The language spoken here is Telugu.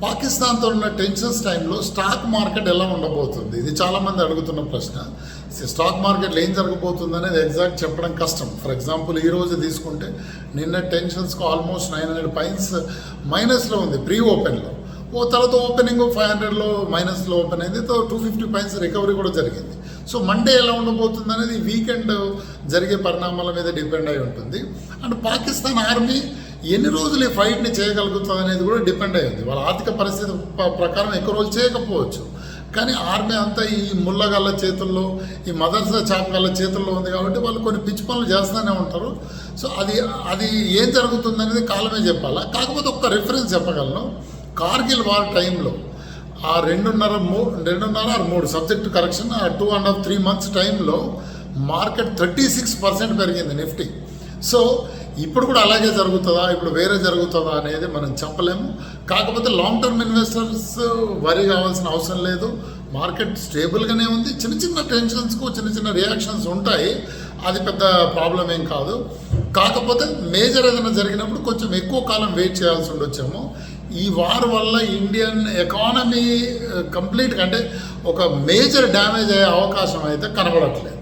పాకిస్తాన్తో ఉన్న టెన్షన్స్ టైంలో స్టాక్ మార్కెట్ ఎలా ఉండబోతుంది, ఇది చాలామంది అడుగుతున్న ప్రశ్న. స్టాక్ మార్కెట్లో ఏం జరగబోతుంది అనేది ఎగ్జాక్ట్ చెప్పడం కష్టం. ఫర్ ఎగ్జాంపుల్ ఈరోజు తీసుకుంటే నిన్న టెన్షన్స్కి ఆల్మోస్ట్ 900 పాయింట్స్ మైనస్లో ఉంది ప్రీ ఓపెన్లో. తర్వాత ఓపెనింగ్ 500లో మైనస్లో ఓపెన్ అయింది. 250 పాయింట్స్ రికవరీ కూడా జరిగింది. సో మండే ఎలా ఉండబోతుంది అనేది వీకెండ్ జరిగే పరిణామాల మీద డిపెండ్ అయి ఉంటుంది. అండ్ పాకిస్తాన్ ఆర్మీ ఎన్ని రోజులు ఈ ఫైట్ని చేయగలుగుతుంది అనేది కూడా డిపెండ్ అయి ఉంది. వాళ్ళ ఆర్థిక పరిస్థితి ప్రకారం ఎక్కువ రోజులు చేయకపోవచ్చు, కానీ ఆర్మీ అంతా ఈ ముళ్ళగళ్ళ చేతుల్లో, ఈ మదర్సా చాపగళ్ళ చేతుల్లో ఉంది కాబట్టి వాళ్ళు కొన్ని పిచ్చి పనులు చేస్తూనే ఉంటారు. సో అది ఏం జరుగుతుంది అనేది కాలమే చెప్పాలా. కాకపోతే ఒక్క రిఫరెన్స్ చెప్పగలను. కార్గిల్ వార్ టైంలో ఆ 2.5 సబ్జెక్ట్ కరెక్షన్, ఆ 2.5-3 మంత్స్ టైంలో మార్కెట్ 36% పెరిగింది నిఫ్టీ. సో ఇప్పుడు కూడా అలాగే జరుగుతుందా, ఇప్పుడు వేరే జరుగుతుందా అనేది మనం చెప్పలేము. కాకపోతే లాంగ్ టర్మ్ ఇన్వెస్టర్స్ వరి కావాల్సిన అవసరం లేదు. మార్కెట్ స్టేబుల్గానే ఉంది. చిన్న చిన్న టెన్షన్స్కు చిన్న చిన్న రియాక్షన్స్ ఉంటాయి, అది పెద్ద ప్రాబ్లం ఏం కాదు. కాకపోతే మేజర్ ఏదైనా జరిగినప్పుడు కొంచెం ఎక్కువ కాలం వెయిట్ చేయాల్సి ఉండొచ్చేమో. ఈ వార్ వల్ల ఇండియన్ ఎకానమీ కంప్లీట్గా అంటే ఒక మేజర్ డ్యామేజ్ అయ్యే అవకాశం అయితే కనబడట్లేదు.